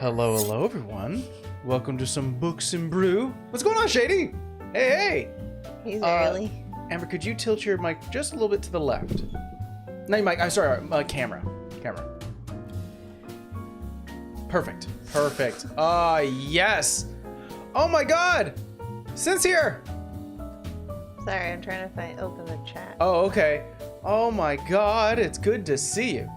Hello, everyone. Welcome to some Books and Brew. What's going on, Shady? Hey. He's early. Amber, could you tilt your mic just a little bit to the left? No, your mic. I'm sorry, camera. Perfect. Yes. Oh my God. Since here. Sorry, I'm trying to open the chat. Oh, okay. Oh my God, it's good to see you.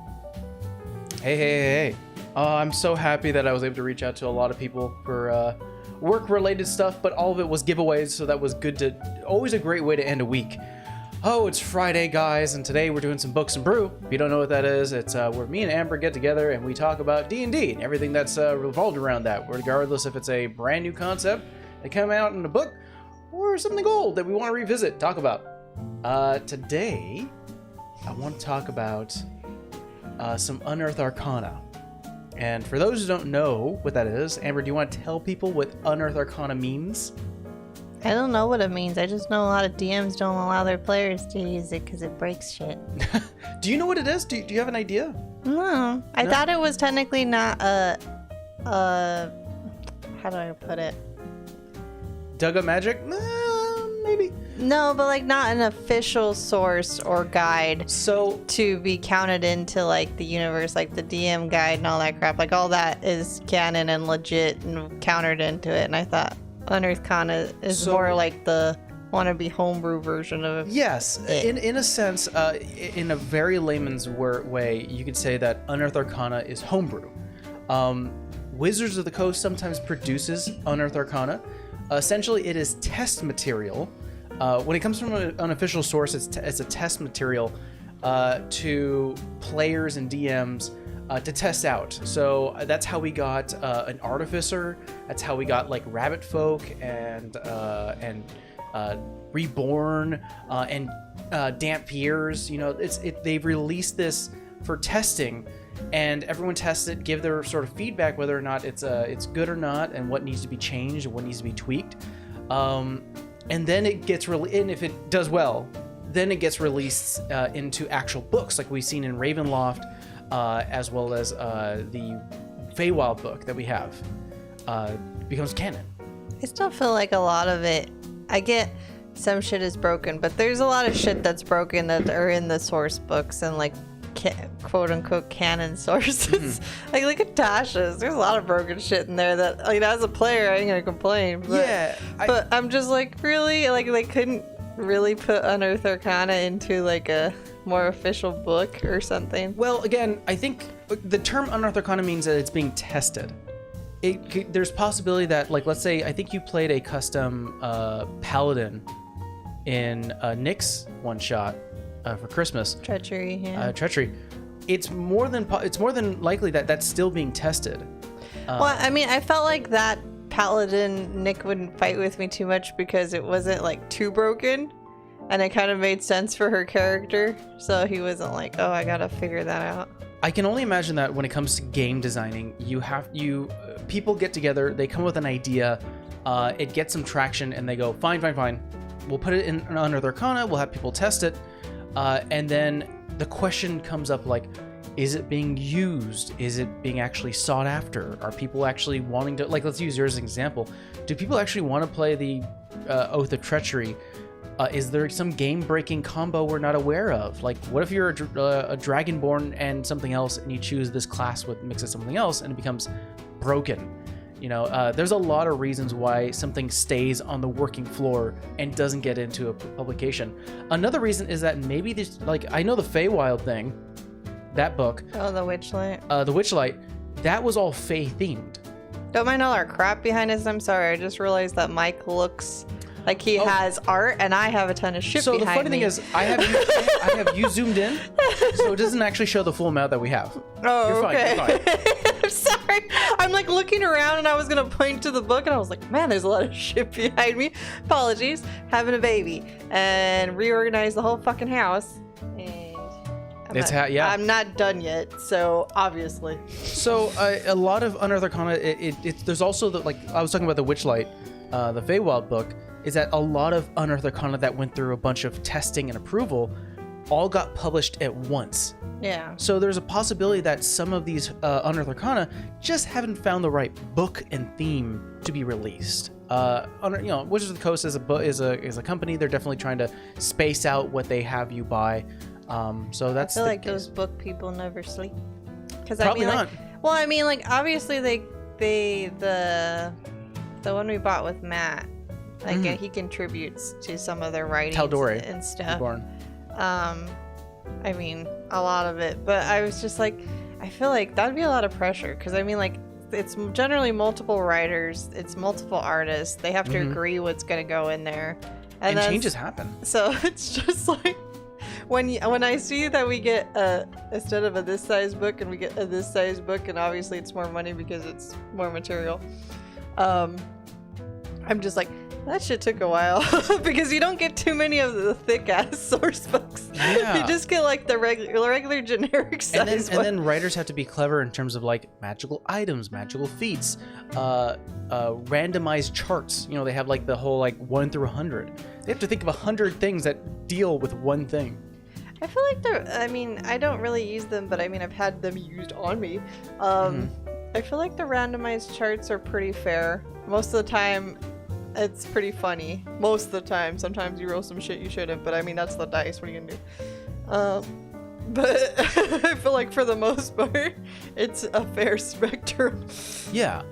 Hey. I'm so happy that I was able to reach out to a lot of people for work-related stuff, but all of it was giveaways, so that was good to... Always a great way to end a week. Oh, it's Friday, guys, and today we're doing some Books and Brew. If you don't know what that is, it's where me and Amber get together and we talk about D&D and everything that's revolved around that, regardless if it's a brand new concept that came out in a book or something old that we want to revisit, talk about. Today, I want to talk about some Unearthed Arcana. And for those who don't know what that is, Amber, do you want to tell people what Unearthed Arcana means? I don't know what it means. I just know a lot of DMs don't allow their players to use it because it breaks shit. Do you know what it is? Do you have an idea? No. I thought it was technically not how do I put it? Dug up magic? Maybe. No, but like not an official source or guide So to be counted into like the universe, like the DM guide and all that crap. Like all that is canon and legit and countered into it. And I thought Unearthed Arcana is more like the wannabe homebrew version of yes, in a sense, in a very layman's way, you could say that Unearthed Arcana is homebrew. Wizards of the Coast sometimes produces Unearthed Arcana. Essentially, it is test material. When it comes from an unofficial source, it's a test material to players and DMs to test out. So that's how we got an artificer. That's how we got like rabbit folk and reborn and damp years. You know, they've released this for testing, and everyone tests it, give their sort of feedback whether or not it's good or not, and what needs to be changed and what needs to be tweaked. And then it gets and if it does well, then it gets released into actual books, like we've seen in Ravenloft, as well as the Feywild book that we have becomes canon. I still feel like a lot of it, I get some shit is broken, but there's a lot of shit that's broken that are in the source books and like quote unquote canon sources. Like look at Tasha's. There's a lot of broken shit in there that, like, as a player I ain't gonna complain. But, but I'm just like, really, like they couldn't really put Unearthed Arcana into like a more official book or something. Well, again, I think the term Unearthed Arcana means that it's being tested. There's possibility that, like, let's say I think you played a custom paladin in Nick's one shot for Christmas. Treachery, yeah. Treachery. It's more than likely that that's still being tested. Well, I mean, I felt like that paladin Nick wouldn't fight with me too much because it wasn't like too broken, and it kind of made sense for her character. So he wasn't like, oh, I gotta figure that out. I can only imagine that when it comes to game designing, people get together, they come with an idea, it gets some traction, and they go, fine. We'll put it in Unearthed Arcana. We'll have people test it. And then the question comes up like, is it being used? Is it being actually sought after? Are people actually wanting to, like, let's use yours as an example. Do people actually want to play the Oath of Treachery? Is there some game-breaking combo we're not aware of? Like, what if you're a Dragonborn and something else, and you choose this class with mix it something else, and it becomes broken? You know, there's a lot of reasons why something stays on the working floor and doesn't get into a publication. Another reason is that maybe there's, like, I know the Feywild thing, that book. Oh, the Witchlight. The Witchlight, that was all Fey themed. Don't mind all our crap behind us. I'm sorry. I just realized that Mike looks like he has art, and I have a ton of shit behind me. So the funny thing is, I have you zoomed in, so it doesn't actually show the full amount that we have. Oh, You're okay. Fine. I'm sorry. I'm like looking around, and I was gonna point to the book, and I was like, man, there's a lot of shit behind me. Apologies. Having a baby and reorganize the whole fucking house. And I'm not done yet, so obviously. So a lot of Unearthed Arcana, there's also like I was talking about the Witchlight, the Feywild book, is that a lot of Unearthed Arcana that went through a bunch of testing and approval all got published at once. Yeah. So there's a possibility that some of these Unearthed Arcana just haven't found the right book and theme to be released. Wizards of the Coast is a company. They're definitely trying to space out what they have you buy. So that's. I feel like those book people never sleep. Because probably not. Well, I mean, like obviously the one we bought with Matt, like he contributes to some of their writings and stuff. I mean, a lot of it, but I was just like, I feel like that'd be a lot of pressure because I mean, like, it's generally multiple writers, it's multiple artists. They have to agree what's going to go in there, and changes happen. So it's just like when I see that we get instead of a this size book and we get a this size book, and obviously it's more money because it's more material. I'm just like, that shit took a while because you don't get too many of the thick ass source books. Yeah. You just get like the regular generic size. And then writers have to be clever in terms of like magical items, magical feats, randomized charts. You know, they have like the whole like 1 through 100. They have to think of 100 things that deal with one thing. I feel like I mean, I don't really use them, but I mean, I've had them used on me. I feel like the randomized charts are pretty fair. Most of the time, it's pretty funny. Most of the time. Sometimes you roll some shit you shouldn't, but I mean, that's the dice. What are you gonna do? But I feel like for the most part, it's a fair spectrum. Yeah.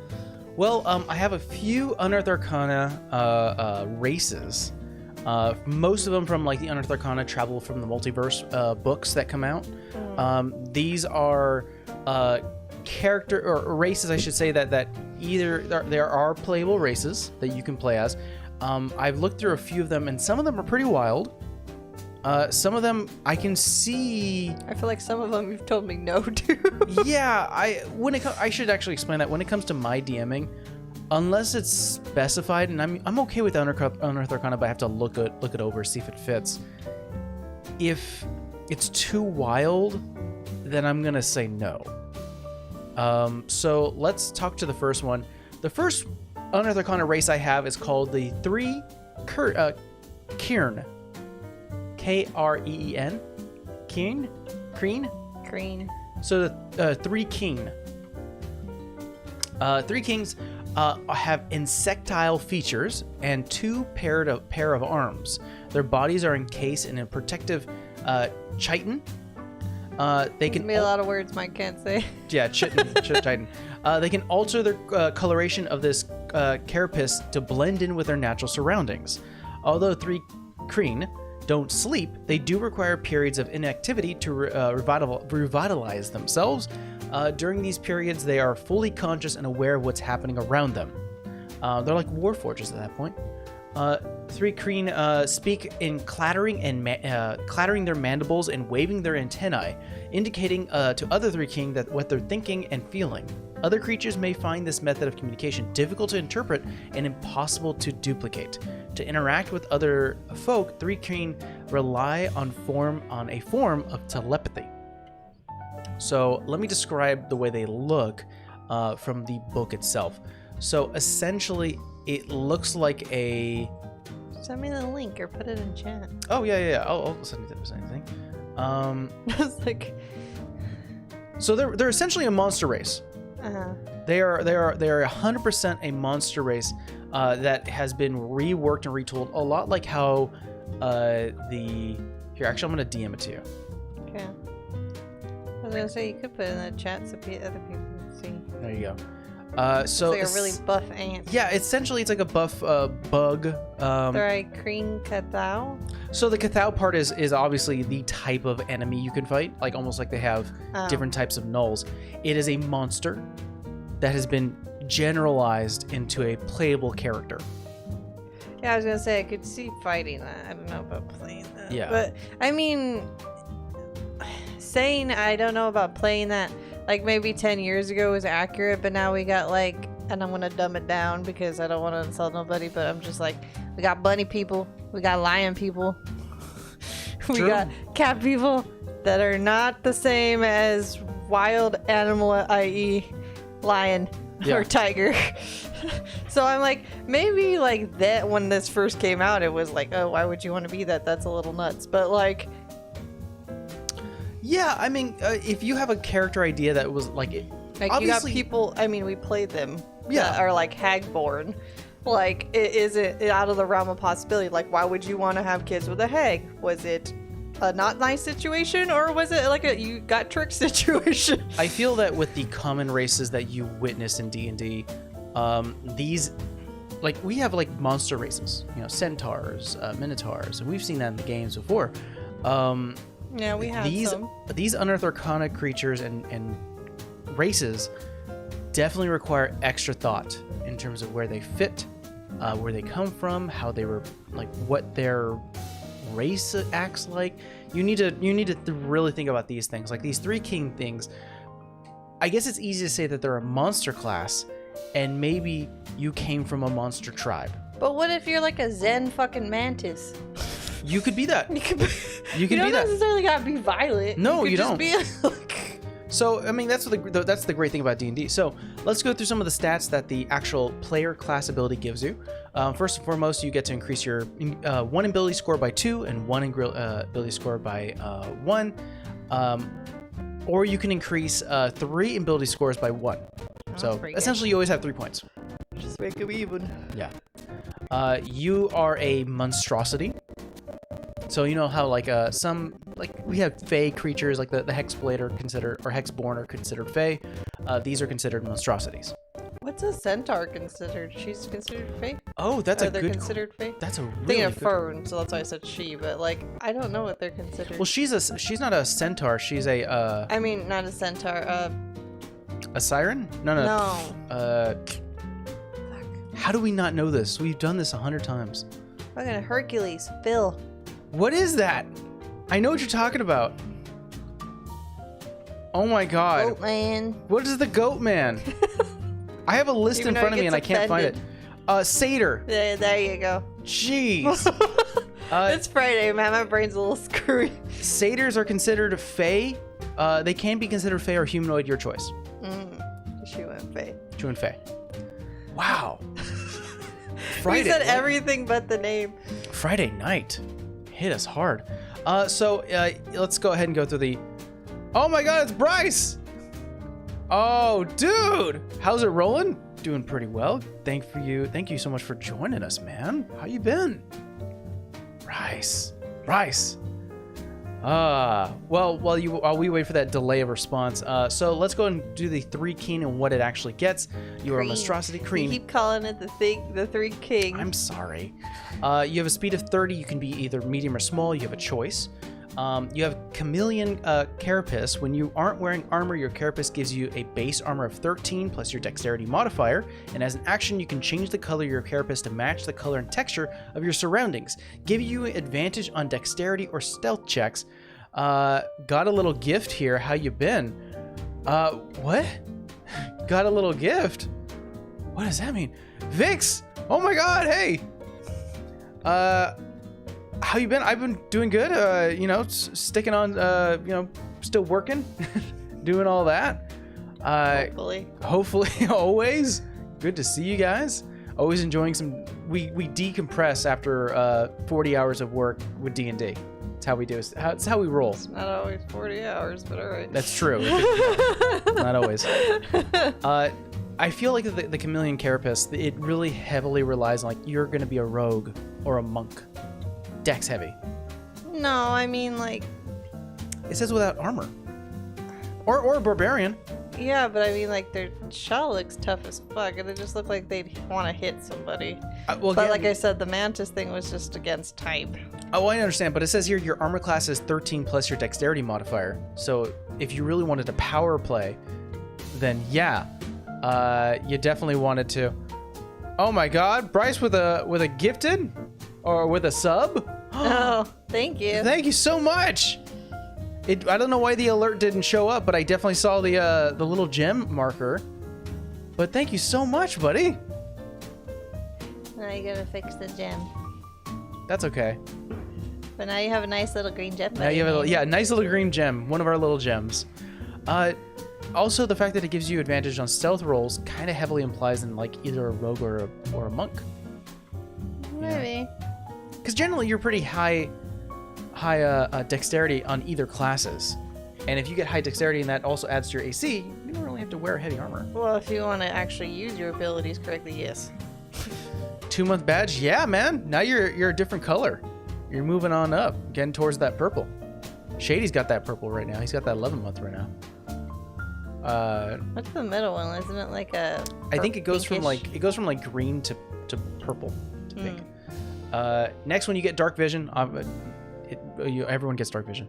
Well, I have a few Unearthed Arcana races. Most of them from like the Unearthed Arcana travel from the multiverse books that come out. These are character or races, I should say, that either there are playable races that you can play as. I've looked through a few of them, and some of them are pretty wild. Some of them I can see. I feel like some of them you've told me no to. Yeah, I should actually explain that when it comes to my DMing, unless it's specified, and I'm okay with Unearthed Arcana, but I have to look it over, see if it fits. If it's too wild, then I'm gonna say no. So let's talk to the first one. The first Unearthed Arcana race I have is called the 3 Kreen. Kreen. Kreen. So the 3 King. 3 Kings have insectile features and 2 pair of arms. Their bodies are encased in a protective chitin. They can be a lot of words Mike can't say. Yeah, chitin. They can alter their coloration of this carapace to blend in with their natural surroundings. Although 3 Kreen don't sleep, they do require periods of inactivity to revitalize themselves. During these periods, they are fully conscious and aware of what's happening around them. They're like warforges at that point. 3 Kreen speak in clattering their mandibles and waving their antennae, indicating to other 3 King that what they're thinking and feeling. Other creatures may find this method of communication difficult to interpret and impossible to duplicate. To interact with other folk, 3 Kreen rely on a form of telepathy. So let me describe the way they look from the book itself. So essentially, it looks like a... Send me the link or put it in chat. Oh, yeah. I'll send you the anything. It's like... So they're essentially a monster race. Uh-huh. They are 100% a monster race that has been reworked and retooled, a lot like how Here, actually, I'm going to DM it to you. Okay. I was going to say, you could put it in the chat so other people can see. There you go. So it's like a really buff ant. Yeah, essentially it's like a buff bug. They're Kreen Cathau? So the Cathau part is obviously the type of enemy you can fight, like almost like they have different types of nulls. It is a monster that has been generalized into a playable character. Yeah, I was gonna say I could see fighting that. I don't know about playing that. Yeah. But I mean, saying I don't know about playing that, like maybe 10 years ago was accurate, but now we got like, and I'm gonna dumb it down because I don't want to insult nobody, but I'm just like, we got bunny people, we got lion people, we got cat people that are not the same as wild animal, i.e. lion or tiger. So I'm like, maybe like that when this first came out, it was like, oh, why would you want to be that? That's a little nuts. But like Yeah, I mean, if you have a character idea that was like, Like you got people. I mean, we played them. Yeah. That are like hagborn. Like, is it out of the realm of possibility? Like, why would you want to have kids with a hag? Was it a not nice situation, or was it like a you got tricked situation? I feel that with the common races that you witness in D&D, these, like, we have like monster races, you know, centaurs, minotaurs, and we've seen that in the games before. Yeah, we have these Unearthed Arcana creatures and races definitely require extra thought in terms of where they fit, where they come from, how they were, like, what their race acts like. You need to really think about these things, like these three king things. I guess it's easy to say that they're a monster class, and maybe you came from a monster tribe. But what if you're like a Zen fucking mantis? You could be that. You don't necessarily gotta be violent. No, you don't. Be like... So, I mean, that's the great thing about D&D. So, let's go through some of the stats that the actual player class ability gives you. First and foremost, you get to increase your 1 ability score by 2 and 1 ability score by 1. Or you can increase 3 ability scores by 1. So, essentially, you always have 3 points. Just make them even. Yeah. You are a monstrosity. So you know how like we have Fey creatures like the Hexblade are considered, or Hexborn are considered Fey. These are considered monstrosities. What's a centaur considered? She's considered Fey? Oh, that's they're considered Fey? That's a really thinking of good... Fern, so that's why I said she. But like, I don't know what they're considered. Well, she's not a centaur. She's a. I mean, not a centaur. A siren? No. Fuck. How do we not know this? We've done this 100 times. Fucking Hercules, Phil. What is that? I know what you're talking about. Oh my god. Goat man. What is the goat man? I have a list in front of me and I can't find it. Satyr. There you go. Jeez. It's Friday, man. My brain's a little screwy. Satyrs are considered Fey. They can be considered Fey or humanoid, your choice. She went Fey. She went Fey. Wow. Friday. We said everything but the name. Friday night. Hit us hard. So let's go ahead and go through the... Oh my god, it's Bryce! Oh, dude! How's it rolling? Doing pretty well. Thank you so much for joining us, man. How you been? Bryce. Well, while we wait for that delay of response, so let's go and do the 3 king and what it actually gets. You are a monstrosity cream. You keep calling it the 3 king. I'm sorry. You have a speed of 30. You can be either medium or small. You have a choice. You have chameleon carapace. When you aren't wearing armor, your carapace gives you a base armor of 13 plus your dexterity modifier. And as an action, you can change the color of your carapace to match the color and texture of your surroundings, giving you advantage on dexterity or stealth checks. Got a little gift here. How you been? What? Got a little gift? What does that mean? Vix! Oh my god, hey! How you been? I've been doing good. Sticking on, still working, doing all that. Hopefully, always. Good to see you guys. Always enjoying some. We decompress after 40 hours of work with D&D. That's how we do it. It's how we roll. It's not always 40 hours, but all right. That's true. Not always. I feel like the chameleon carapace, it really heavily relies on, like, you're going to be a rogue or a monk. Dex heavy. No, I mean, like... It says without armor. Or a barbarian. Yeah, but I mean, like, their shell looks tough as fuck, and it just looked like they'd want to hit somebody. But like I said, the mantis thing was just against type. Oh, I understand, but it says here your armor class is 13 plus your dexterity modifier. So if you really wanted to power play, then yeah, you definitely wanted to. Oh my god, Bryce with a gifted? Or with a sub? Oh, thank you. Thank you so much. I don't know why the alert didn't show up, but I definitely saw the little gem marker. But thank you so much, buddy. Now you gotta fix the gem. That's okay. But now you have a nice little green gem. Now you have a nice little green gem. One of our little gems. Also, the fact that it gives you advantage on stealth rolls kind of heavily implies in, like, either a rogue or a monk. Maybe. Because generally you're pretty high dexterity on either classes. And if you get high dexterity and that also adds to your AC, you don't really have to wear heavy armor. Well, if you want to actually use your abilities correctly, yes. 2-month badge, yeah, man. Now you're a different color. You're moving on up, getting towards that purple. Shady's got that purple right now. He's got that 11-month right now. What's the middle one? Isn't it like a? I think it goes from pinkish? like green to purple to pink. Next one, you get dark vision. Everyone gets dark vision.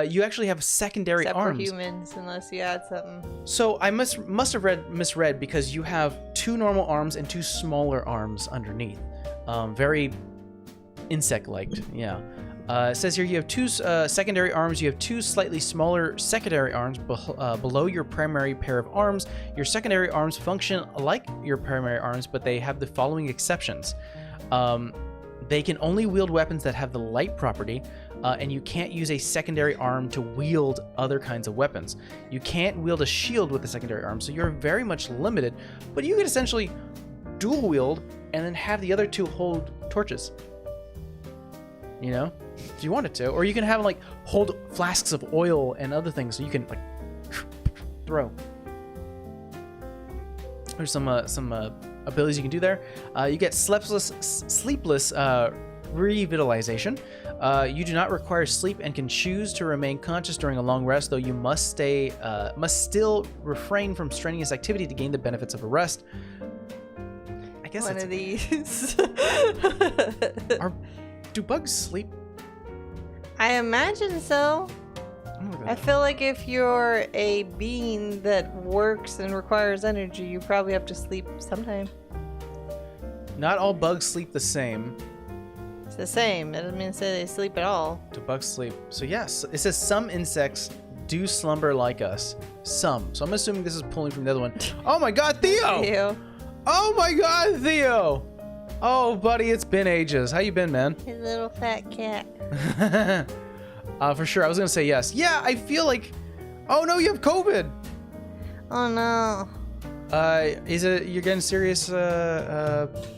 You actually have secondary Except arms. for humans, unless you add something. So I must have misread because you have 2 normal arms and 2 smaller arms underneath. Very insect-like, yeah. It says here you have 2 secondary arms. You have 2 slightly smaller secondary arms below your primary pair of arms. Your secondary arms function like your primary arms, but they have the following exceptions. They can only wield weapons that have the light property, and you can't use a secondary arm to wield other kinds of weapons. You can't wield a shield with a secondary arm, so you're very much limited, but you could essentially dual wield and then have the other 2 hold torches. You know? If you wanted to. Or you can have like hold flasks of oil and other things so you can like throw. There's some abilities you can do there. You get sleepless revitalization. You do not require sleep and can choose to remain conscious during a long rest, though you must still refrain from strenuous activity to gain the benefits of a rest. I guess one of these. Do bugs sleep? I imagine so. I feel like if you're a being that works and requires energy, you probably have to sleep sometime. Not all bugs sleep the same. It's the same. It doesn't mean to say they sleep at all. Do bugs sleep? So yes, it says some insects do slumber like us. Some. So I'm assuming this is pulling from the other one. Oh my God, Theo! Ew. Oh my God, Theo! Oh, buddy, it's been ages. How you been, man? His little fat cat. For sure. I was gonna say yes. Yeah, I feel like. Oh no, you have COVID. Oh no. Is it you're getting serious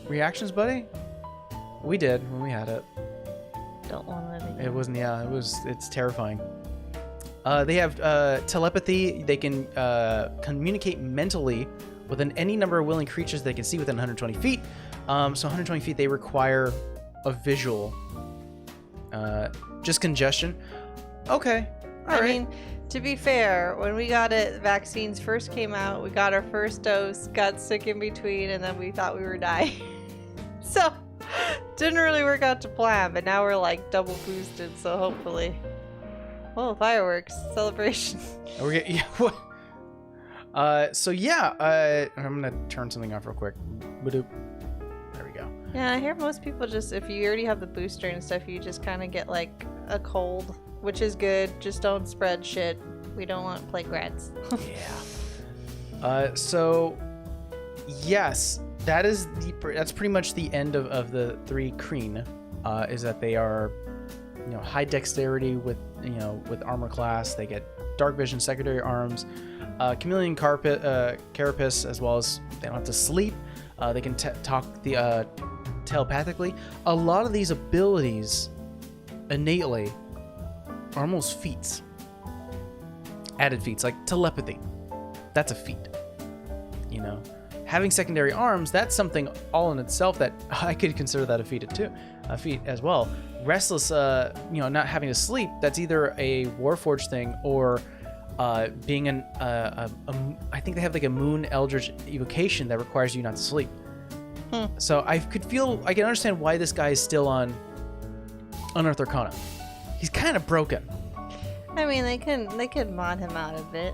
reactions, buddy? We did when we had it. Don't want it. It wasn't. Yeah, it was. It's terrifying. They have telepathy. They can communicate mentally with any number of willing creatures they can see within 120 feet. So 120 feet, they require a visual. Just congestion. Okay. All right. I mean, to be fair, when we got it, vaccines first came out, we got our first dose, got sick in between, and then we thought we were dying. So, didn't really work out to plan, but now we're like double boosted, so hopefully. Oh, fireworks. Celebration. So yeah, I'm gonna turn something off real quick. There we go. Yeah, I hear most people just, if you already have the booster and stuff, you just kind of get like a cold, which is good. Just don't spread shit. We don't want plague rats. Yeah. So yes, that's pretty much the end of the 3 Kreen. Is that they are, high dexterity with armor class. They get dark vision, secondary arms, chameleon carapace, as well as they don't have to sleep. They can talk telepathically. A lot of these abilities innately are almost feats, added feats, like telepathy. That's a feat. Having secondary arms, that's something all in itself that I could consider that a feat as well. Restless, not having to sleep, that's either a Warforged thing or being I think they have like a Moon Eldritch evocation that requires you not to sleep. So I can understand why this guy is still on Unearthed Arcana. He's kind of broken. I mean, they could mod him out of it.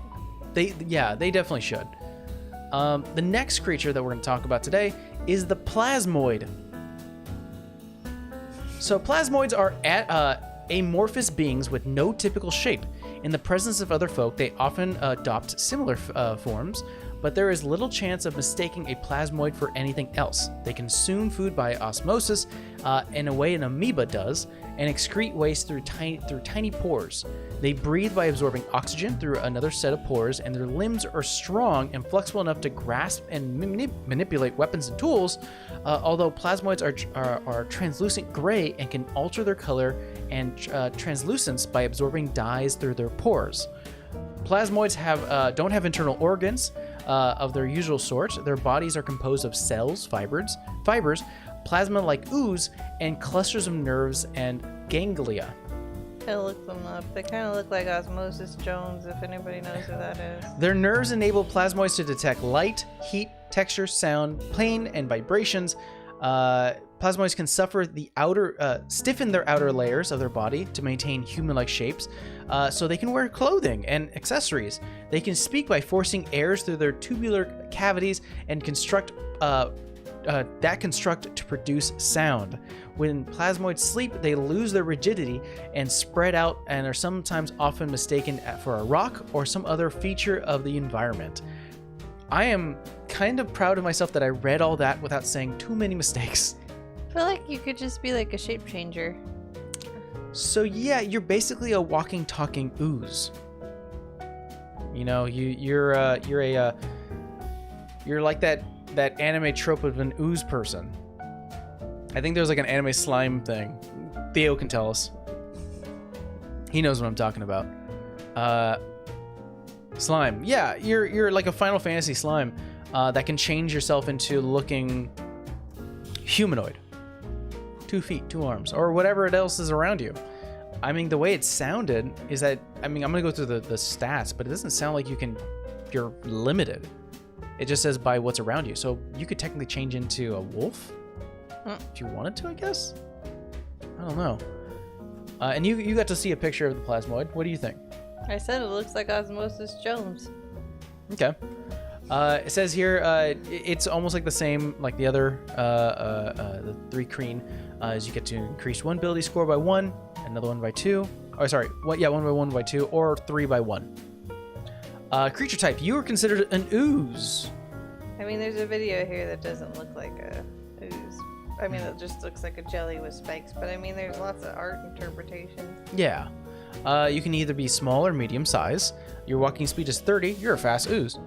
They definitely should. The next creature that we're going to talk about today is the Plasmoid. So Plasmoids are amorphous beings with no typical shape. In the presence of other folk, they often adopt similar forms, but there is little chance of mistaking a plasmoid for anything else. They consume food by osmosis, in a way an amoeba does, and excrete waste through tiny pores. They breathe by absorbing oxygen through another set of pores, and their limbs are strong and flexible enough to grasp and manipulate weapons and tools, although plasmoids are translucent gray and can alter their color and translucence by absorbing dyes through their pores. Plasmoids don't have internal organs of their usual sort. Their bodies are composed of cells, fibers, plasma-like ooze, and clusters of nerves and ganglia. I looked them up. They kind of look like Osmosis Jones, if anybody knows who that is. Their nerves enable plasmoids to detect light, heat, texture, sound, pain, and vibrations. Plasmoids can stiffen their outer layers of their body to maintain human-like shapes, so they can wear clothing and accessories. They can speak by forcing airs through their tubular cavities and construct to produce sound. When plasmoids sleep, they lose their rigidity and spread out and are sometimes often mistaken for a rock or some other feature of the environment. I am kind of proud of myself that I read all that without saying too many mistakes. I feel like you could just be like a shape changer. So yeah, you're basically a walking, talking ooze. You know, you're like that anime trope of an ooze person. I think there's like an anime slime thing. Theo can tell us. He knows what I'm talking about. Slime. Yeah, you're like a Final Fantasy slime that can change yourself into looking humanoid. 2 feet, 2 arms, or whatever else is around you. I mean, the way it sounded is that, I mean, I'm gonna go through the stats, but it doesn't sound like you're limited. It just says by what's around you. So you could technically change into a wolf if you wanted to, I guess. I don't know. And you got to see a picture of the plasmoid. What do you think? I said it looks like Osmosis Jones. Okay. It says here it's almost like the same like the other the 3 Kreen, as you get to increase one ability score by 1, another one by 2. Oh, sorry, 1 by 1 by 2, or 3 by 1. Creature type, you are considered an ooze. I mean, there's a video here that doesn't look like a ooze. I mean, it just looks like a jelly with spikes, but I mean, there's lots of art interpretations. Yeah. You can either be small or medium size. Your walking speed is 30. You're a fast ooze.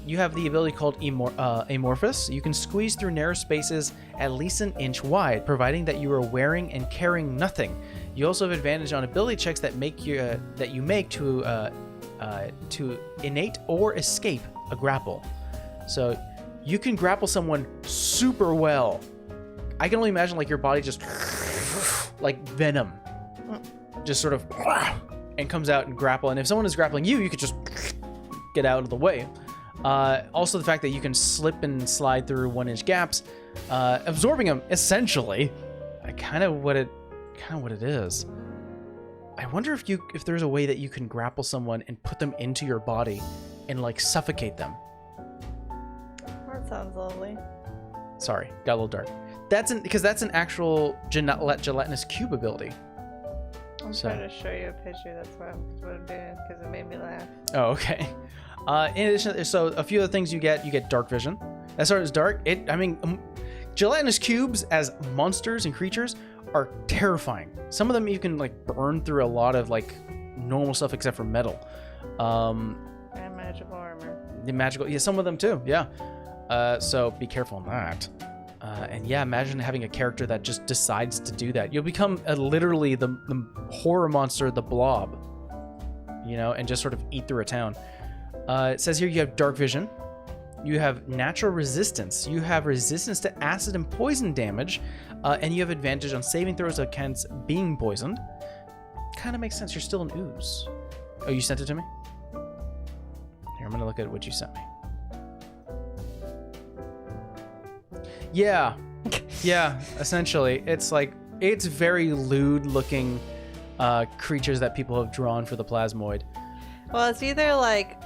You have the ability called amorphous. You can squeeze through narrow spaces at least an inch wide, providing that you are wearing and carrying nothing. You also have advantage on ability checks that you make to innate or escape a grapple. So you can grapple someone super well. I can only imagine like your body just like venom, just sort of and comes out and grapple. And if someone is grappling you, you could just get out of the way. Also, the fact that you can slip and slide through 1-inch gaps, absorbing them essentially. Kind of what it is. I wonder if there's a way that you can grapple someone and put them into your body and like suffocate them. That sounds lovely. Sorry, got a little dark. That's an actual gelatinous cube ability. I'm trying to show you a picture. That's what I'm doing because it made me laugh. Oh, okay. In addition, so a few other things you get dark vision. As far as dark, gelatinous cubes as monsters and creatures are terrifying. Some of them you can like burn through a lot of like normal stuff except for metal. And magical armor. Some of them too. Yeah. So be careful on that. And yeah, imagine having a character that just decides to do that. You'll become literally the horror monster, the Blob, and just sort of eat through a town. It says here you have dark vision. You have natural resistance. You have resistance to acid and poison damage, and you have advantage on saving throws against being poisoned. Kind of makes sense. You're still an ooze. Oh, you sent it to me? Here, I'm gonna look at what you sent me. Yeah, essentially. It's very lewd looking creatures that people have drawn for the plasmoid. Well, it's either like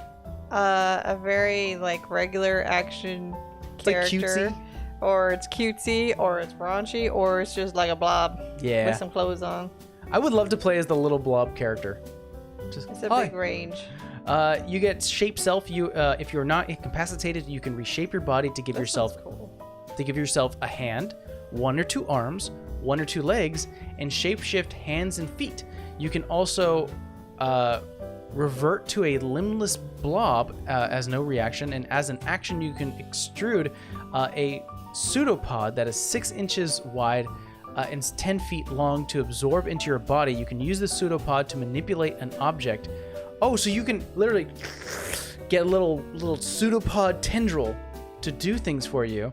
a very like regular action character, like or it's cutesy, or it's raunchy, or it's just like a blob with some clothes on. I would love to play as the little blob character. It's a big range. You get shape self. If you're not incapacitated, you can reshape your body to give yourself a hand, 1 or 2 arms, 1 or 2 legs, and shapeshift hands and feet. You can also revert to a limbless blob as no reaction, and as an action, you can extrude a pseudopod that is 6 inches wide and 10 feet long to absorb into your body. You can use the pseudopod to manipulate an object. Oh, so you can literally get a little pseudopod tendril to do things for you.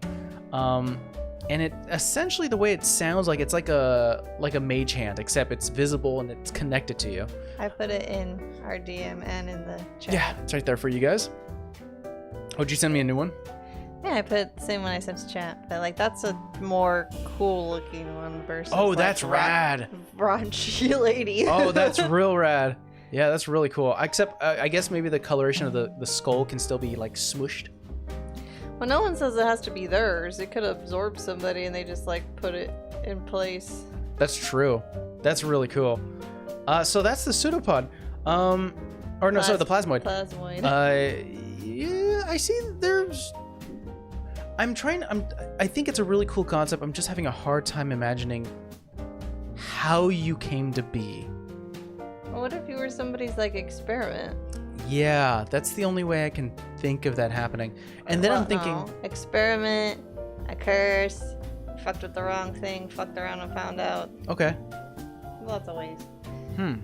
And it essentially, the way it sounds like, it's like a mage hand, except it's visible and it's connected to you. I put it in our DM and in the chat. Yeah, it's right there for you guys. Oh, did you send me a new one? Yeah, I put the same one I sent to chat, but like that's a more cool looking one versus. Oh, like, that's rad. Raunchy lady. Oh, that's real rad. Yeah, that's really cool. Except I guess maybe the coloration of the skull can still be like smooshed. Well, no one says it has to be theirs. It could absorb somebody and they just like put it in place. That's true. That's really cool. So that's the pseudopod. Or no, sorry, the plasmoid. Yeah, I see there's... I think it's a really cool concept. I'm just having a hard time imagining how you came to be. Well, what if you were somebody's like experiment? Yeah, that's the only way I can think of that happening. And then I'm thinking... Experiment, a curse, fucked with the wrong thing, fucked around and found out. Okay. Lots of ways. Hmm.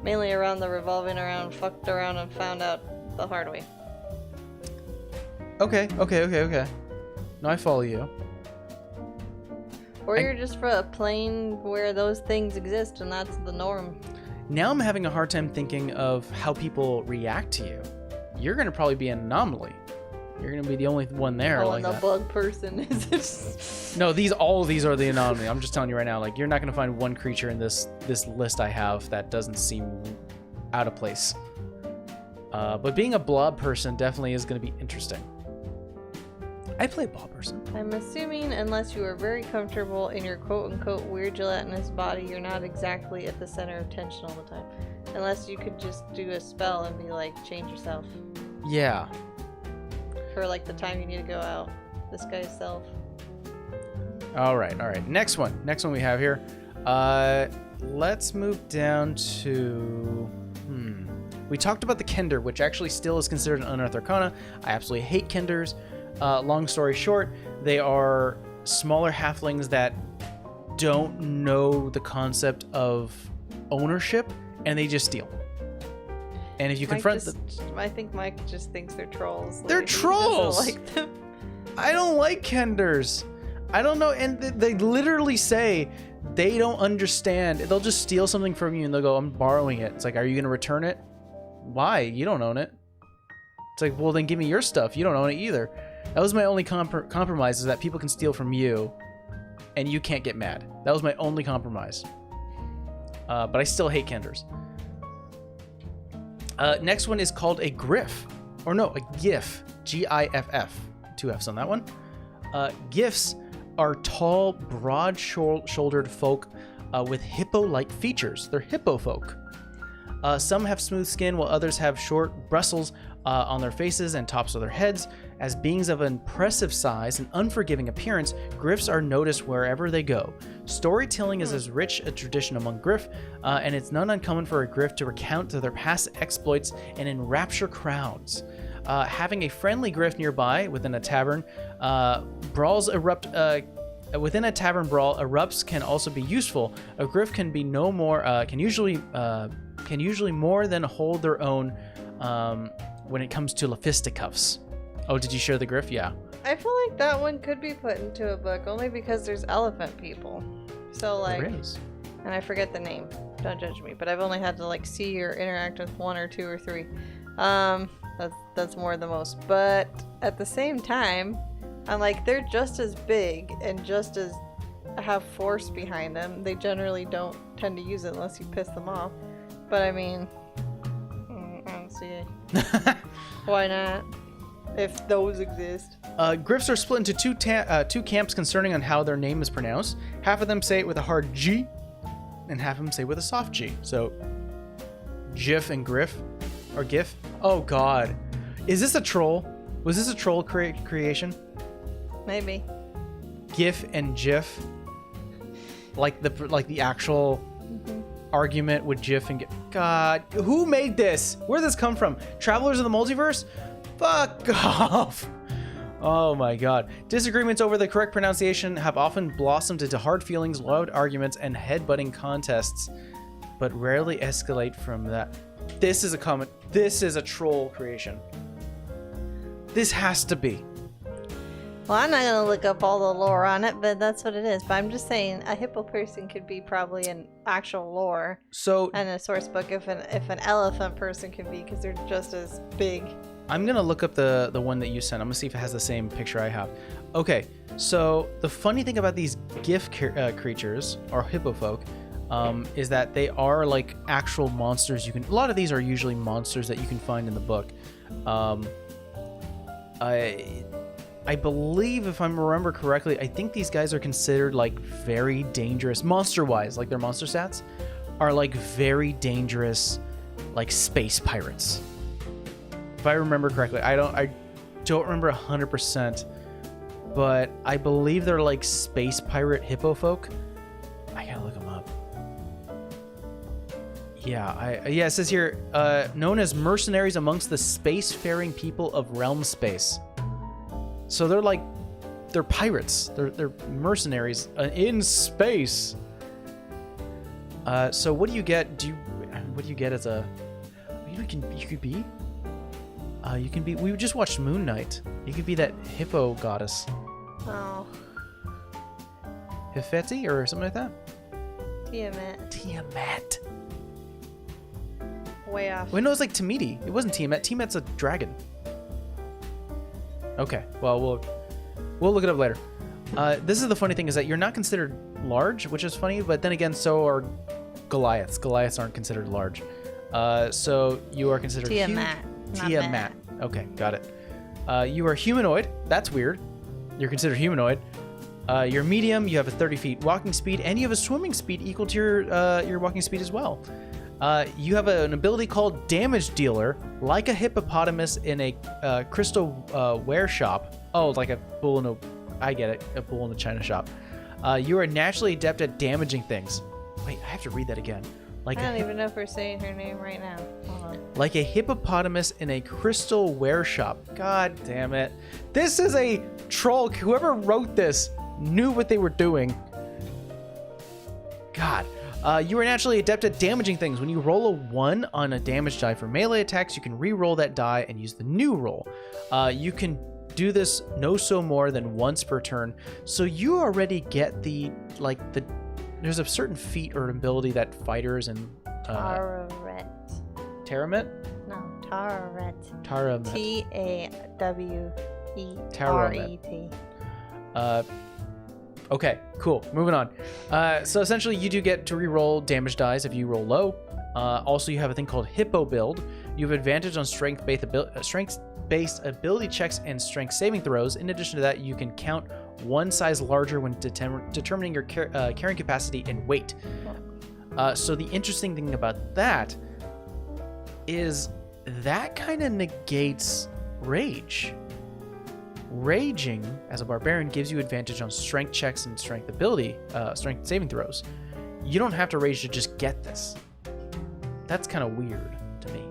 Mainly around the revolving around, fucked around and found out the hard way. Okay. No, I follow you. Or you're just for a plane where those things exist and that's the norm. Now I'm having a hard time thinking of how people react to you. You're going to probably be an anomaly. You're going to be the only one there. Oh, like and the that. bug person is. No, all of these are the anomaly. I'm just telling you right now. Like, you're not going to find one creature in this list I have that doesn't seem out of place. But being a blob person definitely is going to be interesting. I play blob person. I'm assuming unless you are very comfortable in your quote-unquote weird gelatinous body, you're not exactly at the center of tension all the time. Unless you could just do a spell and be like, change yourself. Yeah. For like the time you need to go out. This guy's self. All right. Next one we have here. Let's move down to... We talked about the Kender, which actually still is considered an Unearthed Arcana. I absolutely hate Kenders. Long story short, they are smaller halflings that don't know the concept of ownership, and they just steal. And if you confront them... I think Mike just thinks they're trolls. They're trolls! He doesn't like them. I don't like Kenders. I don't know, and they literally say they don't understand. They'll just steal something from you, and they'll go, I'm borrowing it. It's like, are you going to return it? Why? You don't own it. It's like, well, then give me your stuff. You don't own it either. That was my only compromise, is that people can steal from you and you can't get mad. That was my only compromise. But I still hate Kenders. Next one is called a Griff. Or no, a Gif. G-I-F-F. 2 F's on that one. Gifs are tall, broad-shouldered folk with hippo-like features. They're hippo folk. Some have smooth skin, while others have short bristles on their faces and tops of their heads. As beings of impressive size and unforgiving appearance, Griffs are noticed wherever they go. Storytelling is as rich a tradition among Griff, and it's not uncommon for a Griff to recount their past exploits and enrapture crowds. Having a friendly Griff nearby within a tavern, brawls erupt. Within a tavern brawl, erupts can also be useful. A Griff can be no more. Can usually more than hold their own when it comes to fisticuffs. Oh, did you share the Griff? Yeah. I feel like that one could be put into a book only because there's elephant people. So like, There is. and I forget the name. Don't judge me, but I've only had to like see or interact with 1 or 2 or 3. That's more than most. But at the same time, I'm like, they're just as big and just as have force behind them. They generally don't tend to use it unless you piss them off. But I mean, I don't see it. Why not? If those exist. Griffs are split into two camps concerning on how their name is pronounced. Half of them say it with a hard G, and half of them say it with a soft G. So, Jiff and Griff. or GIF. Oh God, is this a troll? Was this a troll creation? Maybe. GIF and GIF, like the actual argument with GIF and GIF. God, who made this? Where did this come from? Travelers of the Multiverse? Fuck off. Oh my God. Disagreements over the correct pronunciation have often blossomed into hard feelings, loud arguments, and headbutting contests, but rarely escalate from that. This is a comment. This is a troll creation. This has to be. Well, I'm not going to look up all the lore on it, but that's what it is. But I'm just saying a hippo person could be probably an actual lore. So, and a source book if an elephant person can be, because they're just as big. I'm going to look up the one that you sent. I'm going to see if it has the same picture I have. Okay, so the funny thing about these GIF creatures, or hippo folk, is that they are like actual monsters. A lot of these are usually monsters that you can find in the book. I believe, if I remember correctly, I think these guys are considered like very dangerous, monster-wise, like their monster stats are like very dangerous, like space pirates. If I remember correctly, I don't remember 100%, but I believe they're like space pirate hippo folk. I gotta look them up. Yeah, it says here, known as mercenaries amongst the space-faring people of realm space. So they're pirates. They're mercenaries in space. So what do you get? What do you get as a? You could be. You can be. We just watched Moon Knight. You could be that hippo goddess. Oh. Hifeti or something like that. Tiamat. Way off. Wait, no, it's like Timidi. It wasn't Tiamat. Tiamat's a dragon. Okay, well, we'll look it up later. This is the funny thing, is that you're not considered large, which is funny, but then again, so are Goliaths. Goliaths aren't considered large. So you are considered Tiamat. Tiamat. Okay, got it. You are humanoid. That's weird. You're considered humanoid. You're medium. You have a 30 feet walking speed, and you have a swimming speed equal to your walking speed as well. You have an ability called Damage Dealer, like a hippopotamus in a crystal ware shop. Oh, like a bull in a... I get it. A bull in a china shop. You are naturally adept at damaging things. Wait, I have to read that again. Like I don't even know if we're saying her name right now. Hold on. Like a hippopotamus in a crystal ware shop. God damn it. This is a troll. Whoever wrote this knew what they were doing. God. You are naturally adept at damaging things. When you roll a 1 on a damage die for melee attacks, you can re-roll that die and use the new roll. You can do this no so more than once per turn. So you already get there's a certain feat or ability that fighters and... Tararet. Taramet? No, Tararet. Taramet. T-A-W-E-R-E-T. Okay, cool. Moving on. So essentially, you do get to re-roll damage dice if you roll low. Also, you have a thing called Hippo Build. You have advantage on strength-based ability checks and strength saving throws. In addition to that, you can count one size larger when determining your carrying capacity and weight. So the interesting thing about that is that kind of negates rage. Raging as a barbarian gives you advantage on strength checks and strength saving throws. You don't have to rage to just get this. That's kind of weird to me.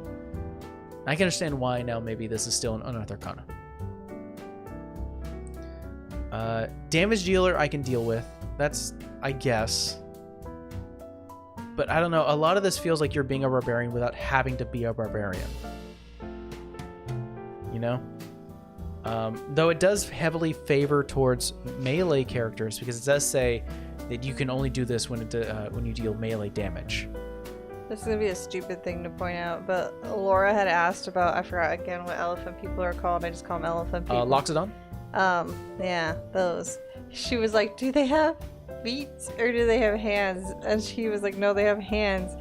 I can understand why now maybe this is still an Unearthed Arcana. Damage dealer I can deal with. That's, I guess. But I don't know. A lot of this feels like you're being a barbarian without having to be a barbarian. You know? Though it does heavily favor towards melee characters, because it does say that you can only do this when you deal melee damage. This is going to be a stupid thing to point out, but Laura had asked about, I forgot again what elephant people are called. I just call them elephant people. Loxodon? Yeah, those. She was like, do they have feet or do they have hands? And she was like, no, they have hands.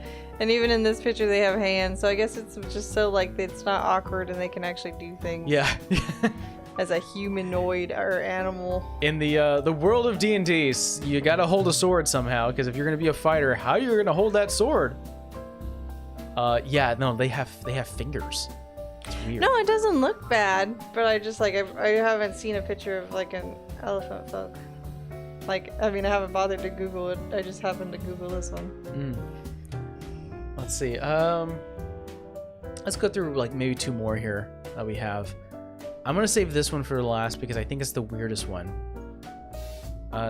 And even in this picture, they have hands. So I guess it's just so like it's not awkward and they can actually do things. Yeah. As a humanoid or animal. In the world of D&D, you gotta hold a sword somehow, because if you're gonna be a fighter, how are you gonna hold that sword? Yeah, no, they have fingers. It's weird. No, it doesn't look bad, but I just like I haven't seen a picture of like an elephant folk. Like, I mean, I haven't bothered to Google it. I just happened to Google this one. Let's see. Let's go through like maybe 2 more here that we have. I'm gonna save this one for last because I think it's the weirdest one.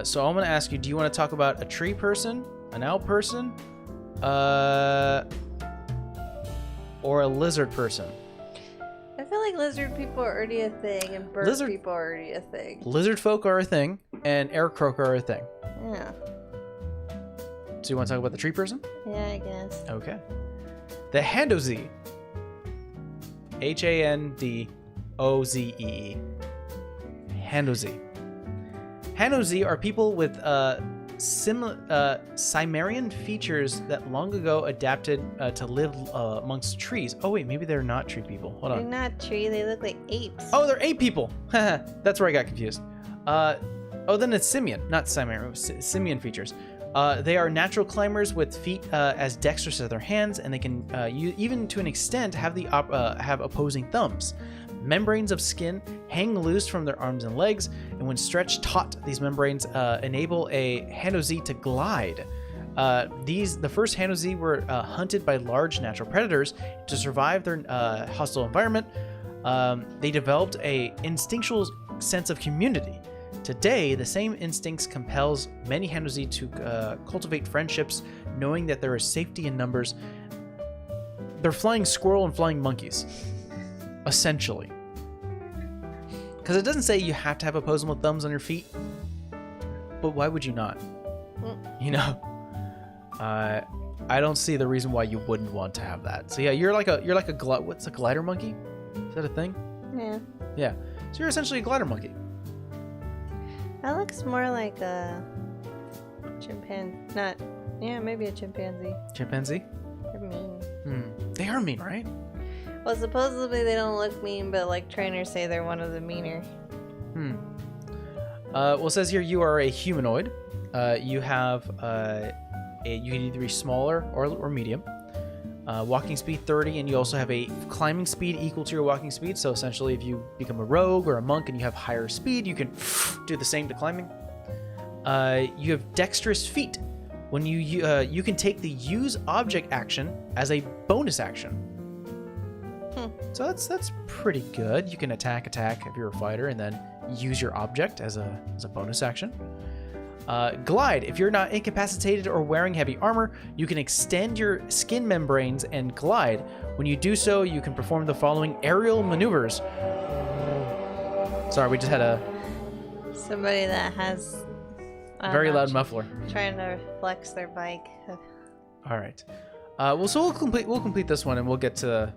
So I'm gonna ask you: do you want to talk about a tree person, an owl person, or a lizard person? I feel like lizard people are already a thing, and bird people are already a thing. Lizard folk are a thing, and air croak are a thing. Yeah. So you want to talk about the tree person? Yeah, I guess. Okay. The Handozee. Handozee. Handozee. Handozee are people with Cimmerian features that long ago adapted to live amongst trees. Oh wait, maybe they're not tree people. Hold on. They're not tree. They look like apes. Oh, they're ape people. That's where I got confused. Then it's simian, not Cimmerian. Simian features. They are natural climbers with feet as dexterous as their hands, and they can, even to an extent, have have opposing thumbs. Membranes of skin hang loose from their arms and legs, and when stretched taut, these membranes enable a Handozee to glide. The first Handozee were hunted by large natural predators to survive their hostile environment. They developed a instinctual sense of community. Today, the same instincts compels many Handozee to cultivate friendships, knowing that there is safety in numbers. They're flying squirrel and flying monkeys, essentially. Because it doesn't say you have to have opposable thumbs on your feet, but why would you not? You know, I don't see the reason why you wouldn't want to have that. So yeah, you're like a what's a glider monkey? Is that a thing? Yeah. Yeah. So you're essentially a glider monkey. That looks more like a chimpanzee. Maybe a chimpanzee. Chimpanzee? They're mean. They are mean, right? Well, supposedly they don't look mean, but like trainers say they're one of the meaner. Well, it says here you are a humanoid. You have you can either be smaller or medium. Walking speed 30, and you also have a climbing speed equal to your walking speed. So essentially, if you become a rogue or a monk and you have higher speed, you can do the same to climbing. You have dexterous feet. When you can take the use object action as a bonus action. So that's pretty good. You can attack if you're a fighter, and then use your object as a bonus action. Glide. If you're not incapacitated or wearing heavy armor, you can extend your skin membranes and glide. When you do so, you can perform the following aerial maneuvers. Sorry, we just had somebody that has very loud muffler trying to flex their bike. All right. So we'll complete this one, and we'll get to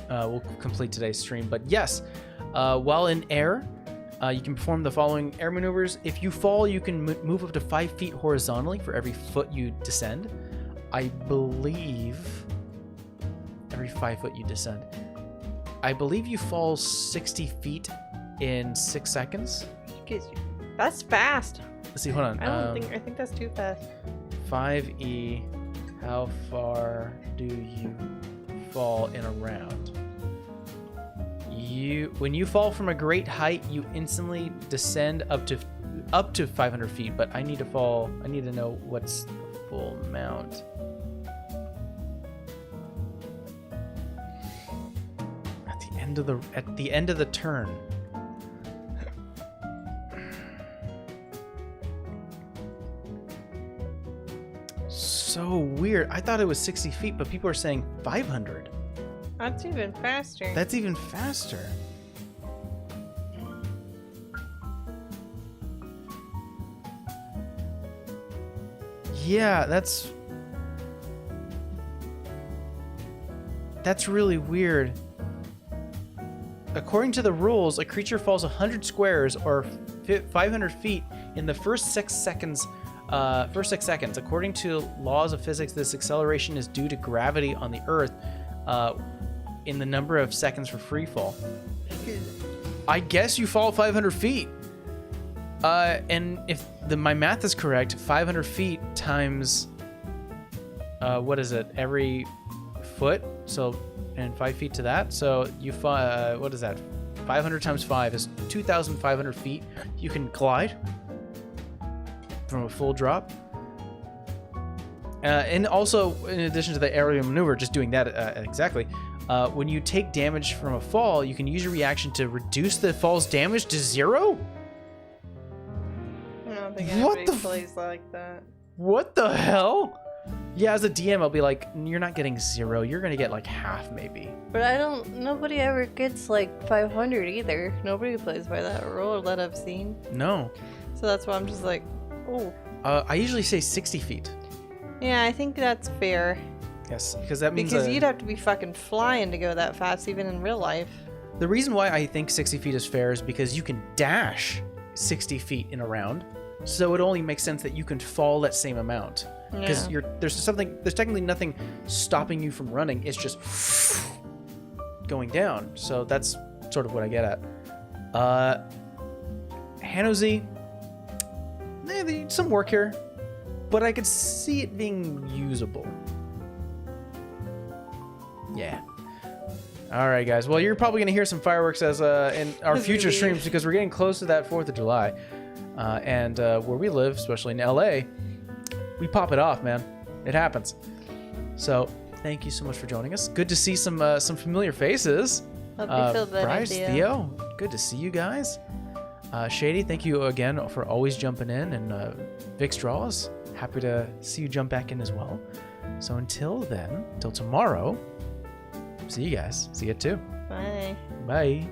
we'll complete today's stream. But yes, while in air, you can perform the following air maneuvers. If you fall, you can move up to 5 feet horizontally for every foot you descend. I believe every 5 foot you descend. I believe you fall 60 feet in 6 seconds. That's fast. Let's see. Hold on. I think that's too fast. 5e. How far do you fall in a round? When you fall from a great height, you instantly descend up to 500 feet. But I need to know what's the full amount. At the end of the turn. So weird. I thought it was 60 feet, but people are saying 500. That's even faster. That's even faster. Yeah, that's really weird. According to the rules, a creature falls 100 squares or 500 feet in the first 6 seconds. According to laws of physics, this acceleration is due to gravity on the Earth in the number of seconds for free fall. I guess you fall 500 feet. And if my math is correct, 500 feet times, what is it? Every foot. So, and 5 feet to that. So you what is that? 500 times 5 is 2,500 feet. You can glide from a full drop. And also, in addition to the aerial maneuver, just doing that exactly, when you take damage from a fall, you can use your reaction to reduce the fall's damage to 0? I don't think What anybody the plays like that. What the hell? Yeah, as a DM, I'll be like, you're not getting 0. You're going to get like half, maybe. But nobody ever gets like 500 either. Nobody plays by that rule that I've seen. No. So that's why I'm just like, oh. I usually say 60 feet. Yeah, I think that's fair. Yes, because that means... Because you'd have to be fucking flying to go that fast, even in real life. The reason why I think 60 feet is fair is because you can dash 60 feet in a round. So it only makes sense that you can fall that same amount. Because there's technically nothing stopping you from running. It's just going down. So that's sort of what I get at. Hanozi, some work here, but I could see it being usable. Yeah. All right, guys. Well, you're probably gonna hear some fireworks as in our future streams because we're getting close to that 4th of July, and where we live, especially in LA, we pop it off, man. It happens. So thank you so much for joining us. Good to see some familiar faces. Hope you feel better, Bryce, Theo, good to see you guys. Shady, thank you again for always jumping in, and Vix Draws, happy to see you jump back in as well. So until then, till tomorrow, see you guys. See you too. Bye. Bye.